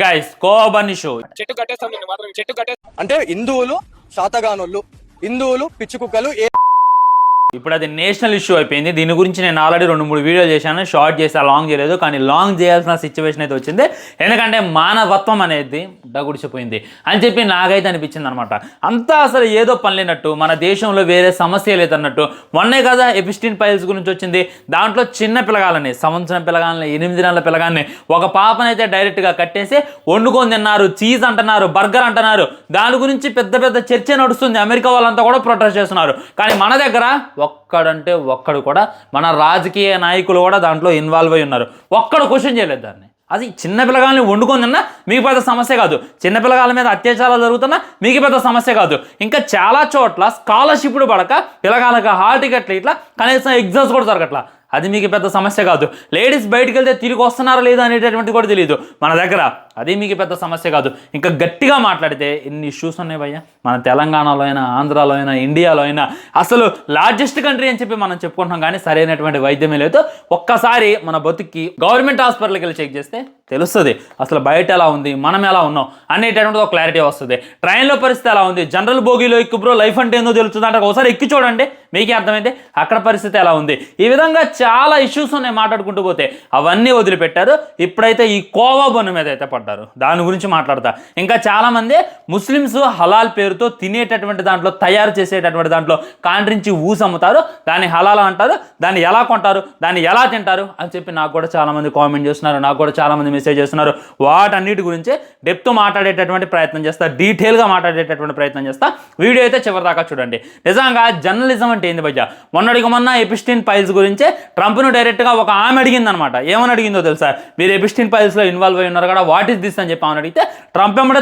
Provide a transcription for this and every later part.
Guys కోబని show చెట్టు కట్టేస్తాం నేను మాత్రం చెట్టు కట్టేస్తాం అంటే హిందువులు శాతగానోళ్ళు, హిందువులు పిచ్చి కుక్కలు. ఇప్పుడు అది నేషనల్ ఇష్యూ అయిపోయింది. దీని గురించి నేను ఆల్రెడీ 2-3 వీడియోలు చేశాను, షార్ట్ చేసి లాంగ్ చేయలేదు. కానీ లాంగ్ చేయాల్సిన సిచ్యువేషన్ అయితే వచ్చింది. ఎందుకంటే మానవత్వం అనేది డగుడిచిపోయింది అని చెప్పి నాకైతే అనిపించింది అనమాట. అంతా అసలు ఏదో పని లేనట్టు, మన దేశంలో వేరే సమస్య లేదన్నట్టు. మొన్నే కదా ఎపిస్టీన్ ఫైల్స్ గురించి వచ్చింది. దాంట్లో చిన్న పిల్లగాలని, సంవత్సరం పిల్లగాలని, 8 నెలల పిల్లగాన్ని ఒక పాపనైతే డైరెక్ట్గా కట్టేసి వండుకొని తిన్నారు, చీజ్ అంటున్నారు, బర్గర్ అంటున్నారు. దాని గురించి పెద్ద పెద్ద చర్చ నడుస్తుంది. అమెరికా వాళ్ళంతా కూడా ప్రొటెస్ట్ చేస్తున్నారు. కానీ మన దగ్గర ఒక్కడంటే ఒక్కడు కూడా, మన రాజకీయ నాయకులు కూడా దాంట్లో ఇన్వాల్వ్ అయి ఉన్నారు. ఒక్కడు క్వశ్చన్ చేయలేదు దాన్ని. అది చిన్న పిల్లగాలని వండుకుందన్నా మీకు పెద్ద సమస్య కాదు, చిన్న పిల్లగాల మీద అత్యాచారాలు జరుగుతున్నా మీకు పెద్ద సమస్య కాదు. ఇంకా చాలా చోట్ల స్కాలర్షిప్లు పడక పిల్లగాళ్ళకి హాల్ టికెట్లు ఇట్లా కనీసం ఎగ్జామ్స్ కూడా జరగట్లా, అది మీకు పెద్ద సమస్య కాదు. లేడీస్ బయటికి వెళ్తే తిరిగి వస్తున్నారా లేదా అనేటటువంటి కూడా తెలియదు మన దగ్గర, అది మీకు పెద్ద సమస్య కాదు. ఇంకా గట్టిగా మాట్లాడితే ఎన్ని ఇష్యూస్ ఉన్నాయి భయ్యా. మన తెలంగాణలో అయినా, ఆంధ్రాలో అయినా, ఇండియాలో అయినా అసలు లార్జెస్ట్ కంట్రీ అని చెప్పి మనం చెప్పుకుంటున్నాం, కానీ సరైనటువంటి వైద్యమే లేదు. ఒక్కసారి మన బతుక్కి గవర్నమెంట్ హాస్పిటల్కి వెళ్ళి చెక్ చేస్తే తెలుస్తుంది అసలు బయట ఎలా ఉంది, మనం ఎలా ఉన్నాం అనేటటువంటిది ఒక క్లారిటీ వస్తుంది. ట్రైన్లో పరిస్థితి ఎలా ఉంది, జనరల్ బోగీలో ఎక్కు బ్రో లైఫ్ అంటే ఏందో తెలుస్తుంది అంటే ఒకసారి ఎక్కి చూడండి మీకే అర్థమైతే అక్కడ పరిస్థితి ఎలా ఉంది. ఈ విధంగా చాలా ఇష్యూస్ ఉన్నాయి మాట్లాడుకుంటూ పోతే. అవన్నీ వదిలిపెట్టారు. ఇప్పుడైతే ఈ కోవా బన్ను మీద అయితే పడ్డారు, దాని గురించి మాట్లాడతా. ఇంకా చాలామంది ముస్లిమ్స్ హలాల్ పేరుతో తినేటటువంటి దాంట్లో, తయారు చేసేటటువంటి దాంట్లో కాండ్రించి ఊసి అమ్ముతారు, దాన్ని హలాల్ అంటారు. దాన్ని ఎలా కొంటారు, దాన్ని ఎలా తింటారు అని చెప్పి నాకు కూడా చాలామంది కామెంట్ చేస్తున్నారు, నాకు కూడా చాలామంది మెసేజ్ చేస్తున్నారు. వాటన్నిటి గురించి డెప్త్ మాట్లాడేటటువంటి ప్రయత్నం చేస్తా, డీటెయిల్గా మాట్లాడేటటువంటి ప్రయత్నం చేస్తా. వీడియో అయితే చివరిదాకా చూడండి. నిజంగా జర్నలిజం అంటే ఏంది భయ్యా? మొన్న ఎపిస్టీన్ ఫైల్స్ గురించి ట్రంప్ను డైరెక్ట్గా ఒక ఆమె అడిగింది అనమాట. ఏమని అడిగిందో తెలుసా? మీరు ఎపిస్టీన్ ఫైల్స్లో ఇన్వాల్వ్ అయి ఉన్నారు కదా, వాట్ ఈస్ దిస్ అని చెప్పి ఆమె అడిగితే ట్రంప్ ఏమంటే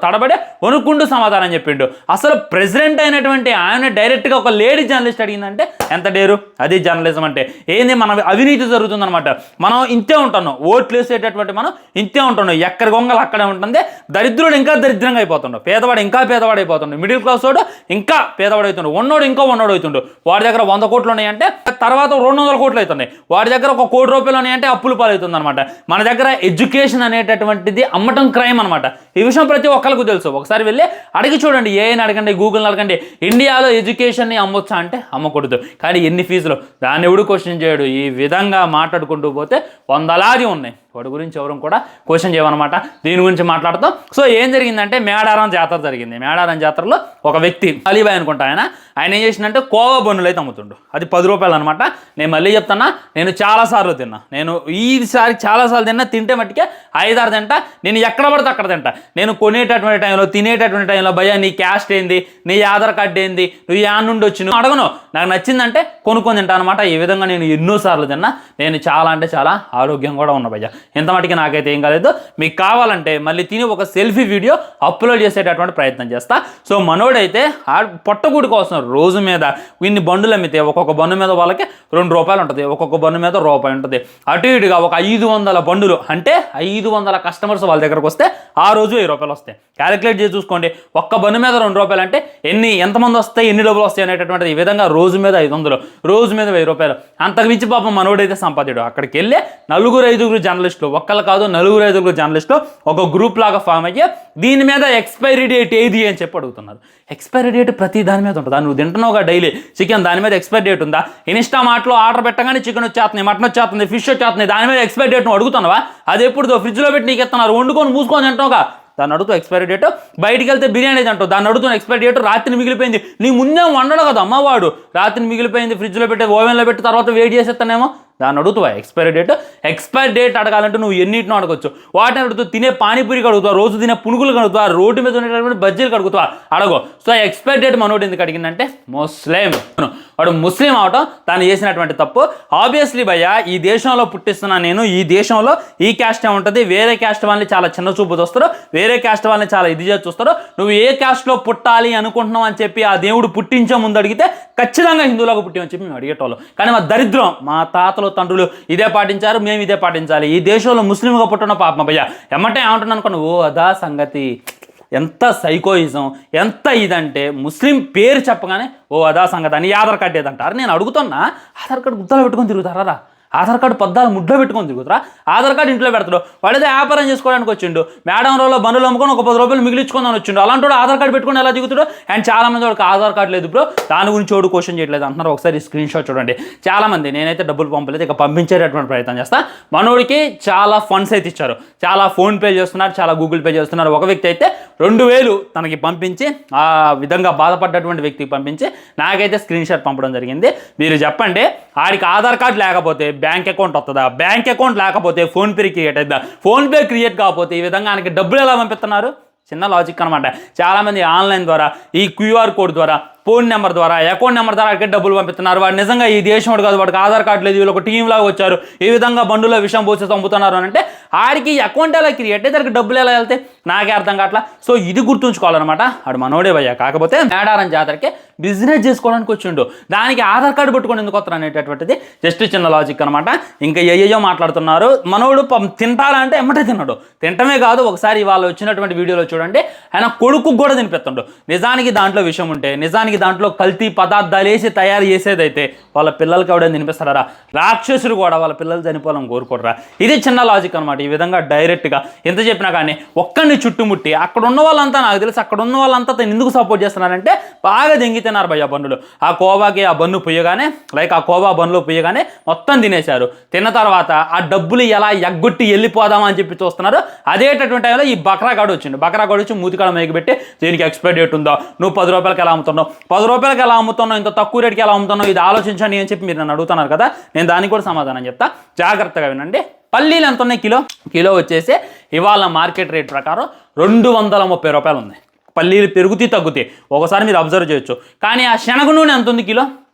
తడబడి వణుక్కుంటూ సమాధానం చెప్పిండు. అసలు ప్రెసిడెంట్ అయినటువంటి ఆయన డైరెక్ట్గా ఒక లేడీ జర్నలిస్ట్ అడిగిందంటే ఎంత డేరు? అది జర్నలిజం అంటే ఏంది? మన అవినీతి జరుగుతుందన్నమాట. మనం ఇంతే ఉంటున్నాం, ఓట్లు వేసేటటువంటి మనం ఇంతే ఉంటున్నాం. ఎక్కడి గొంగలు అక్కడే ఉంటుంది. దరిద్రుడు ఇంకా దరిద్రంగా అయిపోతుండు, పేదవాడు ఇంకా పేదవాడు అయిపోతుండు, మిడిల్ క్లాస్ వాడు ఇంకా పేదవాడు అవుతుండు, ఉన్నోడు ఇంకా ఉన్నోడు అవుతుండు. వాడి దగ్గర 100 కోట్లు ఉన్నాయంటే తర్వాత 200 కోట్లు అవుతున్నాయి. వాడి దగ్గర 1 కోటి రూపాయలు ఉన్నాయంటే అప్పులు పాలవుతుంది అనమాట. మన దగ్గర ఎడ్యుకేషన్ అనేటటువంటిది అమ్మటం క్రైమ్ అనమాట. ఈ విషయం ప్రతి ఒక్కరికి తెలుసు. ఒకసారి వెళ్ళి అడిగి చూడండి, ఏఐని అడగండి, గూగుల్ని అడగండి, ఇండియాలో ఎడ్యుకేషన్ని అమ్మొచ్చా అంటే అమ్మకూడదు. కానీ ఎన్ని ఫీజులు, దాన్ని ఎవడు క్వశ్చన్ చేయడు. ఈ విధంగా మాట్లాడుకుంటూ పోతే వందలాది ఉన్నాయి. వాడి గురించి ఎవరు కూడా క్వశ్చన్ చేయమన్నమాట. దీని గురించి మాట్లాడతాం. సో ఏం జరిగిందంటే మేడారం జాతర జరిగింది. మేడారం జాతరలో ఒక వ్యక్తి అలీబాయ్ అనుకుంటా, ఆయన ఏం చేసిందంటే కోవా బన్నులు అయితే అమ్ముతుండు. అది 10 రూపాయలు అనమాట. నేను మళ్ళీ చెప్తున్నా, నేను చాలాసార్లు తిన్నా. నేను ఈసారి చాలాసార్లు తిన్నా. తింటే మట్టికే 5-6 తింటా. నేను ఎక్కడ పడితే అక్కడ తింటా. నేను కొనేటటువంటి టైంలో, తినేటటువంటి టైంలో భయ్యా నీ క్యాస్ట్ ఏంది, నీ ఆధార్ కార్డు ఏంది, నువ్వు యా నుండి వచ్చి నువ్వు అడగను. నాకు నచ్చిందంటే కొనుక్కొని తింటా అనమాట. ఈ విధంగా నేను ఎన్నోసార్లు తిన్నా. నేను చాలా అంటే చాలా ఆరోగ్యం కూడా ఉన్నా భయ్యా. ఎంత మటుకి నాకైతే ఏం కాలేదు. మీకు కావాలంటే మళ్ళీ తిని ఒక సెల్ఫీ వీడియో అప్లోడ్ చేసేటటువంటి ప్రయత్నం చేస్తా. సో మనోడైతే పొట్టగూడి కోసం రోజు మీద ఇన్ని బండులు అమ్మితే ఒక్కొక్క బండు మీద వాళ్ళకి 2 రూపాయలు ఉంటుంది, ఒక్కొక్క బండు మీద రూపాయి ఉంటుంది. అటు ఇటుగా ఒక 500 బండులు అంటే 500 కస్టమర్స్ వాళ్ళ దగ్గరకు వస్తే ఆ రోజు 1000 రూపాయలు వస్తాయి. క్యాలిక్యులేట్ చేసి చూసుకోండి. ఒక్క బండు మీద 2 రూపాయలు అంటే ఎంతమంది వస్తాయి, ఎన్ని డబ్బులు వస్తాయి అనేటటువంటిది. ఈ విధంగా రోజు మీద 500, రోజు మీద 1000 రూపాయలు. అంతకు మించి పాపం మనోడైతే సంపాదించాడు. అక్కడికి వెళ్ళి 4-5 జర్నలిస్టులు, ఒక్కళ్ళు కాదు 4-5 జర్నలిస్టులు ఒక గ్రూప్ లాగా ఫామ్ అయ్యి దీని మీద ఎక్స్పైరీ డేట్ ఏది అని చెప్పి అడుగుతున్నారు. ఎక్స్పైరీ డేట్ ప్రతి దాని మీద ఉంటుందా? నువ్వు తింటున్నావుగా డైలీ చికెన్, దాని మీద ఎక్స్పైరీ డేట్ ఉందా? ఇన్స్టామార్ట్లో ఆర్డర్ పెట్టగానే చికెన్ వచ్చేస్తుంది, మటన్ వచ్చేస్తుంది, ఫిష్ వచ్చేస్తుంది, దాని మీద ఎక్స్పైరీ డేట్ నువ్వు అడుగుతున్నావా? అది ఎప్పుడుదో ఫ్రిడ్జ్లో పెట్టి నీకు ఇస్తున్నారు, వండుకొని మూసుకొని తింటావుగా, దాన్ని అడుగుతూ ఎక్స్పైరీ డేట్. బయటికి వెళ్తే బిర్యానీ అంటావు, దాన్ని అడుగుతున్న ఎక్స్పైరీ డేట్. రాత్రి మిగిలిపోయింది, నీ ముందే వండడు కదా అమ్మవాడు, రాత్రి మిగిలిపోయింది ఫ్రిడ్జ్లో పెట్టి ఓవెన్లో పెట్టి తర్వాత వేడి చేసేస్తానేమో, దాన్ని అడుగుతావా ఎక్స్పైరీ డేట్? ఎక్స్పైరీ డేట్ అడగాలంటే నువ్వు ఎన్నిటినో అడగొచ్చు. వాటిని అడుగుతావు. తినే పానీపూరికి అడుగుతావు, రోజు తినే పునుగులు కడుగుతావా, రోడ్డు మీద ఉండేటటువంటి బజ్జీలు కడుగుతావా, అడగో. సో ఎక్స్పైరీ డేట్ మనోడు ఎందుకు అడిగిందంటే ముస్లిం, వాడు ముస్లిం అవటం తాను చేసినటువంటి తప్పు. ఆబ్వియస్లీ భయ్యా, ఈ దేశంలో పుట్టిస్తున్నాను నేను, ఈ దేశంలో ఈ క్యాస్ట్ ఉంటుంది, వేరే క్యాస్ట్ వాళ్ళని చాలా చిన్న చూపు చూస్తారు, వేరే క్యాస్ట్ వాళ్ళని చాలా ఇది చేసి చూస్తారు. నువ్వు ఏ క్యాస్ట్లో పుట్టాలి అనుకుంటున్నావు అని చెప్పి ఆ దేవుడు పుట్టించే ముందు అడిగితే ఖచ్చితంగా హిందువులకు పుట్టిమని చెప్పి మేము అడిగేటోళ్ళం. కానీ మా దరిద్రం, మా తాతలు తండ్రులు ఇదే పాటించారు, మేము ఇదే పాటించాలి. ఈ దేశంలో ముస్లింగా పుట్టిన పాపం భయ్యా. ఎమ్మటే ఏమంటున్నాను అనుకోండి, ఓ అదా సంగతి. ఎంత సైకోయిజం, ఎంత ఇదంటే ముస్లిం పేరు చెప్పగానే ఓ అదా సంగతి అని ఆధార్ కార్డు ఏదంటారు. నేను అడుగుతున్నా, ఆధార్ కార్డు గుర్తులో పెట్టుకొని తిరుగుతారా? ఆధార్ కార్డు పద్దాలు ముడ్లో పెట్టుకొని తిరుగుతురా, ఆధార్ కార్డు ఇంట్లో పెడతాడు. వాడేదో వ్యాపారం చేసుకోవడానికి వచ్చిండు, మేడం రోజులో బండ్లు అమ్ముకొని ఒక 10 రూపాయలు మిగిలించుకుందాని వచ్చిండు. అలాంటి వాడు ఆధార్ కార్డు పెట్టుకుని ఎలా దిగుతాడు? అండ్ చాలా మంది వాడికి ఆధార్ కార్డు లేదు బ్రో, దాని గురించి వాడు క్వశ్చన్ చేయట్లేదు అంటున్నారు. ఒకసారి స్క్రీన్ షాట్ చూడండి. చాలా మంది నేనైతే డబ్బులు పంపలేదు, ఇక పంపించేటటువంటి ప్రయత్నం చేస్తా. మనోడికి చాలా ఫండ్స్ అయితే ఇచ్చారు, చాలా ఫోన్పే చేస్తున్నారు, చాలా గూగుల్ పే చేస్తున్నారు. ఒక వ్యక్తి అయితే 2000 తనకి పంపించి ఆ విధంగా బాధపడ్డటువంటి వ్యక్తికి పంపించి నాకైతే స్క్రీన్ షాట్ పంపడం జరిగింది. మీరు చెప్పండి, ఆడికి ఆధార్ కార్డు లేకపోతే బ్యాంక్ అకౌంట్ వస్తుందా? బ్యాంక్ అకౌంట్ లేకపోతే ఫోన్పే క్రియేట్ అవుతుందా? ఫోన్పే క్రియేట్ కాకపోతే ఈ విధంగా ఆయనకి డబ్బులు ఎలా పంపిస్తున్నారు? చిన్న లాజిక్ అనమాట. చాలామంది ఆన్లైన్ ద్వారా, ఈ క్యూఆర్ కోడ్ ద్వారా, ఫోన్ నెంబర్ ద్వారా, అకౌంట్ నెంబర్ ద్వారా అక్కడికి డబ్బులు పంపిస్తున్నారు. వాడు నిజంగా ఈ దేశం వాడు కాదు, వాడికి ఆధార్ కార్డు లేదు, వీళ్ళు ఒక టీం లాగా వచ్చారు, ఈ విధంగా బండులో విషయం పోసి చంపుతున్నారు అని అంటే ఆడికి అకౌంట్ ఎలా క్రియేట్ అయితే దానికి డబ్బులు ఎలా వెళ్తాయి? నాకే అర్థం కావట్లా. సో ఇది గుర్తుంచుకోవాలన్నమాట. ఆడు మనోడే భయ్యా. కాకపోతే మేడారం జాతరకి బిజినెస్ చేసుకోవడానికి వచ్చిండు, దానికి ఆధార్ కార్డు పెట్టుకొని ఎందుకు వస్తారు అనేటటువంటిది జస్ట్ చిన్న లాజిక్ అనమాట. ఇంకా ఏయో మాట్లాడుతున్నారు. మనోడు తింటారా అంటే ఎమ్మటే తిన్నాడు. తింటమే కాదు, ఒకసారి వాళ్ళు వచ్చినటువంటి వీడియోలో చూడండి, ఆయన కొడుకు కూడా తినిపిస్తుండు. నిజానికి దాంట్లో విషయం ఉంటే, నిజానికి దాంట్లో కల్తీ పదార్థాలు వేసి తయారు చేసేదైతే వాళ్ళ పిల్లలకి ఎవడైనా తినిపిస్తారా? రాక్షసుడు కూడా వాళ్ళ పిల్లలు చనిపోవాలని కోరుకోడరా? ఇది చిన్న లాజిక్ అనమాట. ఈ విధంగా డైరెక్ట్గా ఎంత చెప్పినా కానీ ఒక్కడిని చుట్టుముట్టి అక్కడ ఉన్న వాళ్ళంతా, నాకు తెలిసి అక్కడ ఉన్న వాళ్ళంతా ఎందుకు సపోర్ట్ చేస్తున్నారంటే బాగా దెంగితున్నారు భయ్య బండ్లు. ఆ కోవాకి ఆ బన్ను పుయ్యగానే, లైక్ ఆ కోవా బన్నులో పుయ్యగానే మొత్తం తినేశారు. తిన్న తర్వాత ఆ డబ్బులు ఎలా ఎగ్గొట్టి వెళ్ళిపోదామా అని చెప్పి చూస్తున్నారు. అదేటటువంటి టైంలో ఈ బక్రాగాడు వచ్చిండు. బక్రాగాడు వచ్చి మూతికాడ మేకి పెట్టి దీనికి ఎక్స్పైరీ డేట్ ఉందో, నువ్వు 10 రూపాయలకి ఎలా అమ్ముతున్నావు, 10 రూపాయలకి ఎలా అమ్ముతున్నావు, ఇంత తక్కువ రేటుకి ఎలా అమ్ముతున్నావు, ఇది ఆలోచించండి అని చెప్పి మీరు నన్ను అడుగుతున్నారు కదా. నేను దానికి కూడా సమాధానం చెప్తా, జాగ్రత్తగా వినండి. పల్లీలు ఎంత ఉన్నాయి? కిలో వచ్చేసి ఇవాళ మార్కెట్ రేట్ ప్రకారం 230 రూపాయలు ఉంది. పల్లీలు పెరుగుతాయి తగ్గుతాయి, ఒకసారి మీరు అబ్జర్వ్ చేయొచ్చు. కానీ ఆ శనగ నూనె ఎంత ఉంది? కిలో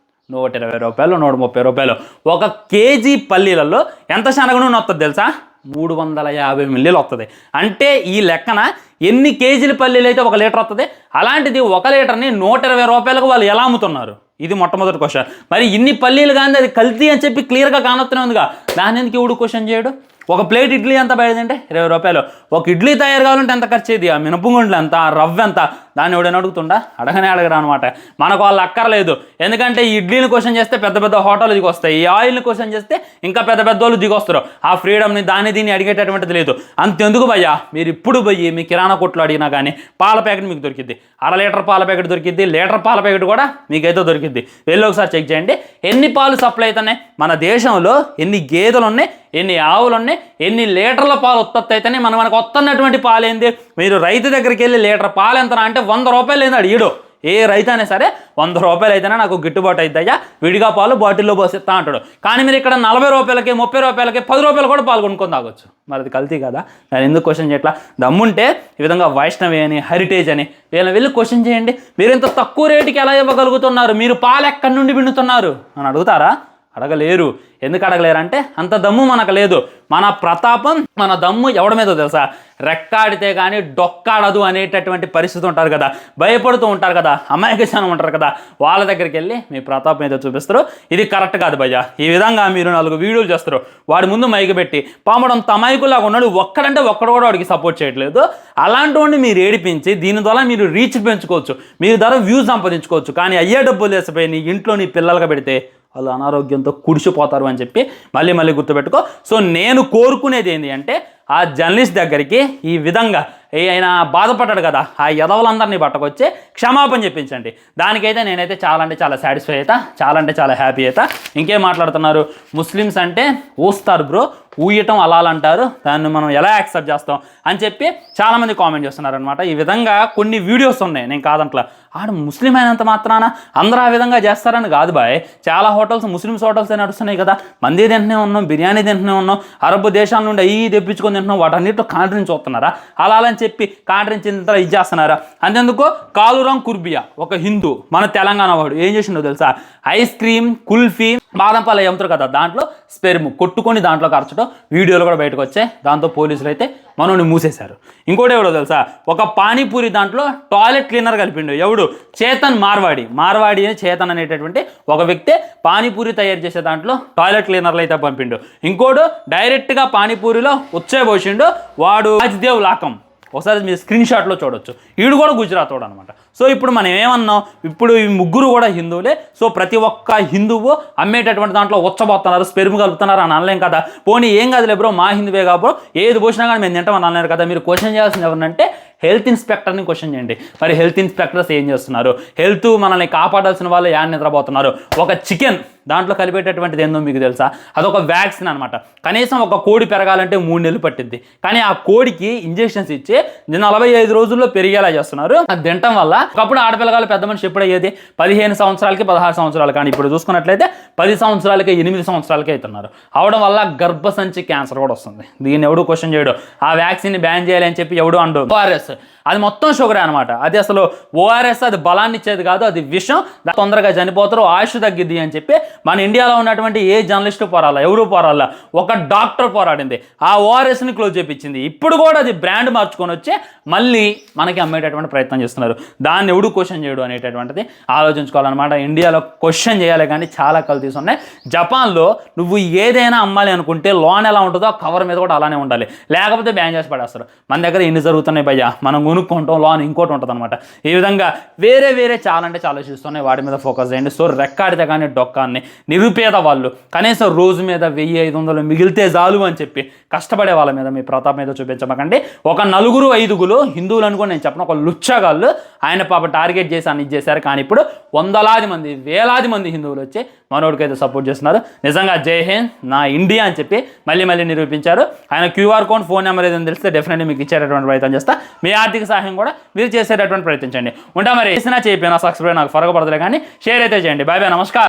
120 రూపాయలు, 130 రూపాయలు. 1 కేజీ పల్లీలలో ఎంత శనగ నూనె వస్తుంది తెలుసా? 350 మిల్లీలు వస్తుంది. అంటే ఈ లెక్కన ఎన్ని కేజీల పల్లీలు అయితే 1 లీటర్ వస్తుంది? అలాంటిది 1 లీటర్ని 120 రూపాయలకు వాళ్ళు ఎలా అమ్ముతున్నారు? ఇది మొట్టమొదటి క్వశ్చన్. మరి ఇన్ని పల్లీలు కానీ అది కల్తీ అని చెప్పి క్లియర్గా కానొస్తూనే ఉందిగా, దాని ఎందుకు ఎవడు క్వశ్చన్ చేయడు? ఒక ప్లేట్ ఇడ్లీ ఎంత బయటంటే 20 రూపాయలు. ఒక ఇడ్లీ తయారు కావాలంటే ఎంత ఖర్చు అయ్యేది? ఆ మినపగుండ్లు ఎంత, ఆ రవ్వ ఎంత? దాన్ని ఎవడైనా అడుగుతుండా? అడగనే అడగరా అనమాట. మనకు వాళ్ళు అక్కర్లేదు. ఎందుకంటే ఈ ఇడ్లీని క్వశ్చన్ చేస్తే పెద్ద పెద్ద హోటల్ దిగొస్తాయి, ఈ ఆయిల్ని క్వశ్చన్ చేస్తే ఇంకా పెద్ద పెద్ద వాళ్ళు దిగొస్తారు. ఆ ఫ్రీడమ్ని దాన్ని దీన్ని అడిగేటటువంటిది లేదు. అంతెందుకు భయ్యా, మీరు ఇప్పుడు పోయి మీ కిరాణా కొట్లు అడిగినా కానీ పాల ప్యాకెట్ మీకు దొరికిద్ది, 1/2 లీటర్ పాల ప్యాకెట్ దొరికిద్ది, లీటర్ పాల ప్యాకెట్ కూడా మీకైతే దొరికిద్ది. వెళ్ళి ఒకసారి చెక్ చేయండి ఎన్ని పాలు సప్లై అవుతున్నాయి మన దేశంలో, ఎన్ని గేదెలు ఉన్నాయి, ఎన్ని ఆవులు ఉన్నాయి, ఎన్ని లీటర్ల పాలు ఉత్పత్తి అయితేనే మనకు వస్తున్నటువంటి పాలు ఏంది? మీరు రైతు దగ్గరికి వెళ్ళి లీటర్ పాలు ఎంత అంటే 100 రూపాయలు ఏంది అడిగాడు. ఏ రైతు అయినా సరే 100 రూపాయలు అయితేనే నాకు గిట్టుబాటు అవుతాయా, విడిగా పాలు బాటిల్లో పోసిస్తా అంటాడు. కానీ మీరు ఇక్కడ 40 రూపాయలకి, 30 రూపాయలకి, 10 రూపాయలు కూడా పాలు కొనుక్కొని తాగొచ్చు. మరి అది కల్తీ కదా? నేను ఎందుకు క్వశ్చన్ చేయట్లా? దమ్ముంటే ఈ విధంగా వైష్ణవి అని, హెరిటేజ్ అని వీళ్ళని వెళ్ళి క్వశ్చన్ చేయండి. మీరు ఇంత తక్కువ రేటుకి ఎలా ఇవ్వగలుగుతున్నారు? మీరు పాలు ఎక్కడి నుండి పిండుతున్నారు అని అడుగుతారా? అడగలేరు. ఎందుకు అడగలేరంటే అంత దమ్ము మనకు లేదు. మన ప్రతాపం, మన దమ్ము ఎవడి మీద తెలుసా? రెక్కాడితే కానీ డొక్కాడదు అనేటటువంటి పరిస్థితి ఉంటారు కదా, భయపడుతూ ఉంటారు కదా, అమాయకశానం ఉంటారు కదా, వాళ్ళ దగ్గరికి వెళ్ళి మీ ప్రతాపం మీద చూపిస్తారు. ఇది కరెక్ట్ కాదు భయ్య. ఈ విధంగా మీరు 4 వీడియోలు చేస్తారు, వాడి ముందు మైకి పెట్టి పామడం తమాయికులాగా ఉన్నాడు, ఒక్కడంటే ఒక్కడు కూడా వాడికి సపోర్ట్ చేయట్లేదు. అలాంటి వాడిని మీరు ఏడిపించి దీని ద్వారా మీరు రీచ్ పెంచుకోవచ్చు, మీరు ద్వారా వ్యూస్ సంపాదించుకోవచ్చు. కానీ అయ్యే డబ్బులు వేసిపోయి నీ ఇంట్లో నీ పిల్లలుగా పెడితే వాళ్ళు అనారోగ్యంతో కుడిచిపోతారు అని చెప్పి మళ్ళీ గుర్తుపెట్టుకో. సో నేను కోరుకునేది ఏంటి అంటే ఆ జర్నలిస్ట్ దగ్గరికి ఈ విధంగా ఆయన బాధపడ్డాడు కదా, ఆ యదవులందరినీ పట్టుకొచ్చి క్షమాపణ చెప్పించండి. దానికైతే నేనైతే చాలా అంటే చాలా సాటిస్ఫై అవుతా, చాలా అంటే చాలా హ్యాపీ అవుతా. ఇంకేం మాట్లాడుతున్నారు? ముస్లిమ్స్ అంటే ఊస్తారు బ్రో, ఊయటం అలా అంటారు, దాన్ని మనం ఎలా యాక్సెప్ట్ చేస్తాం అని చెప్పి చాలామంది కామెంట్ చేస్తున్నారు అనమాట. ఈ విధంగా కొన్ని వీడియోస్ ఉన్నాయి, నేను కాదంట్లా. ఆడు ముస్లిం అయినంత మాత్రాన అందరూ ఆ విధంగా చేస్తారని కాదు బాయ్. చాలా హోటల్స్ ముస్లిమ్స్ హోటల్స్ నడుస్తున్నాయి కదా, మంది తింటూనే ఉన్నాం, బిర్యానీ తింటూనే ఉన్నాం, అరబ్ దేశాల నుండి అయ్యి తెప్పించుకొని తింటున్నాం, వాటన్నిటితో కాంట్రించి వస్తున్నారా? అలా అని చెప్పి కాంట్రించిన తర్వాత ఇది చేస్తున్నారా? అంతెందుకు కాలురాం కుర్బియా ఒక హిందూ మన తెలంగాణ వాడు ఏం చేసిండో తెలుసా? ఐస్ క్రీమ్, కుల్ఫీ, బాదం పాలు అమ్ముతారు కదా, దాంట్లో స్పెర్మ్ కొట్టుకొని దాంట్లో ఖర్చడం వీడియోలు కూడా బయటకు వచ్చాయి. దాంతో పోలీసులు అయితే మనోని మూసేశారు. ఇంకోటి ఎవడో తెలుసా? ఒక పానీపూరి దాంట్లో టాయిలెట్ క్లీనర్ కలిపిండు. ఎవడు? చేతన్ మార్వాడి అని చేతన్ అనేటటువంటి ఒక వ్యక్తి పానీపూరి తయారు చేసే దాంట్లో టాయిలెట్ క్లీనర్లు అయితే పంపిండు. ఇంకోడు డైరెక్ట్గా పానీపూరిలో వచ్చే పోసిండు, వాడు రాజ్దేవ్ లాకం ఒకసారి మీరు స్క్రీన్ షాట్లో చూడొచ్చు. వీడు కూడా గుజరాత్ వాడు అనమాట. సో ఇప్పుడు మనం ఏమన్నాం, ఇప్పుడు ఈ ముగ్గురు కూడా హిందువులే. సో ప్రతి ఒక్క హిందువు అమ్మేటటువంటి దాంట్లో ఉచ్చబోతున్నారు, స్పెర్మ్ కలుపుతున్నారు అని అనలేం కదా. పోనీ ఏం కాదులే బ్రో, మా హిందువే కాబో ఏది పోసినా కానీ మేము తింటామని అనలేరు కదా. మీరు క్వశ్చన్ చేయాల్సింది ఎవరినంటే హెల్త్ ఇన్స్పెక్టర్ని క్వశ్చన్ చేయండి. మరి హెల్త్ ఇన్స్పెక్టర్స్ ఏం చేస్తున్నారు, హెల్త్ మనల్ని కాపాడాల్సిన వాళ్ళు యాడ్ నిద్రపోతున్నారు. ఒక చికెన్ దాంట్లో కలిపేటటువంటిది ఏందో మీకు తెలుసా, అదొక వ్యాక్సిన్ అనమాట. కనీసం ఒక కోడి పెరగాలంటే 3 నెలలు పట్టిద్ది. కానీ ఆ కోడికి ఇంజెక్షన్స్ ఇచ్చి 45 రోజుల్లో పెరిగేలా చేస్తున్నారు. అది తినటం వల్ల ఒకప్పుడు ఆడపిల్లగాలు పెద్ద మనిషి ఎప్పుడయ్యేది 15 సంవత్సరాలకి 16 సంవత్సరాలు, కానీ ఇప్పుడు చూసుకున్నట్లయితే 10 సంవత్సరాలకి 8 సంవత్సరాలకి అవుతున్నారు. అవడం వల్ల గర్భసంచి క్యాన్సర్ కూడా వస్తుంది. దీన్ని ఎవడు క్వశ్చన్ చేయడు. ఆ వ్యాక్సిన్ని బ్యాన్ చేయాలి అని చెప్పి ఎవడు అండు. ఓఆర్ఎస్ అది మొత్తం షుగరే అనమాట. అది అసలు ఓఆర్ఎస్ అది బలాన్ని ఇచ్చేది కాదు, అది విషం. తొందరగా చనిపోతారు, ఆయుష్ తగ్గిద్ది అని చెప్పి మన ఇండియాలో ఉన్నటువంటి ఏ జర్నలిస్ట్ పోరాలా, ఎవరు పోరాలా, ఒక డాక్టర్ పోరాడింది. ఆ ఓఆర్ఎస్ని క్లోజ్ చేయించింది. ఇప్పుడు కూడా అది బ్రాండ్ మార్చుకొని వచ్చి మళ్ళీ మనకి అమ్మేటటువంటి ప్రయత్నం చేస్తున్నారు. దాన్ని ఎవడు క్వశ్చన్ చేయడు అనేటటువంటిది ఆలోచించుకోవాలన్నమాట. ఇండియాలో క్వశ్చన్ చేయాలి కానీ చాలా కల్తీస్ ఉన్నాయి. జపాన్లో నువ్వు ఏదైనా అమ్మాలి అనుకుంటే లోన్ ఎలా ఉంటుందో కవర్ మీద కూడా అలానే ఉండాలి, లేకపోతే బ్యాన్ చేసి పడేస్తారు. మన దగ్గర ఎన్ని జరుగుతున్నాయి భయ్యా, మనం కొనుక్కుంటాం, లోన్ ఇంకోటి ఉంటుంది అనమాట. ఈ విధంగా వేరే చాలా అంటే చాలా చూస్తున్నాయి. వాటి మీద ఫోకస్ చేయండి. సో రెక్కాడితే కానీ డొక్కాన్ని నిరుపేద వాళ్ళు కనీసం రోజు మీద 1500 మిగిలితే చాలు అని చెప్పి కష్టపడే వాళ్ళ మీద మీ ప్రతాప్ మీద చూపించమకండి. ఒక 4-5 హిందువులు అనుకో నేను చెప్పను, ఒక లుచ్చగాళ్ళు ఆయన పాప టార్గెట్ చేసి అని ఇచ్చేశారు. కానీ ఇప్పుడు వందలాది మంది వేలాది మంది హిందువులు వచ్చి మనోడికైతే సపోర్ట్ చేస్తున్నారు. నిజంగా జై హింద్ నా ఇండియా అని చెప్పి మళ్ళీ నిరూపించారు. ఆయన క్యూఆర్ కోడ్ ఫోన్ నెంబర్ ఏదైనా తెలిస్తే డెఫినెట్లీ మీకు ఇచ్చేటటువంటి ప్రయత్నం చేస్తా. మీ ఆర్థిక సహాయం కూడా మీరు చేసేటటువంటి ప్రయత్నించండి. ఉంటా మరి చేసినా చేయకపోయినా సబ్స్క్రైబ్ నాకు ఫరక పడతలే కానీ షేర్ అయితే చేయండి. బాయ్ బాయ్, నమస్కారం.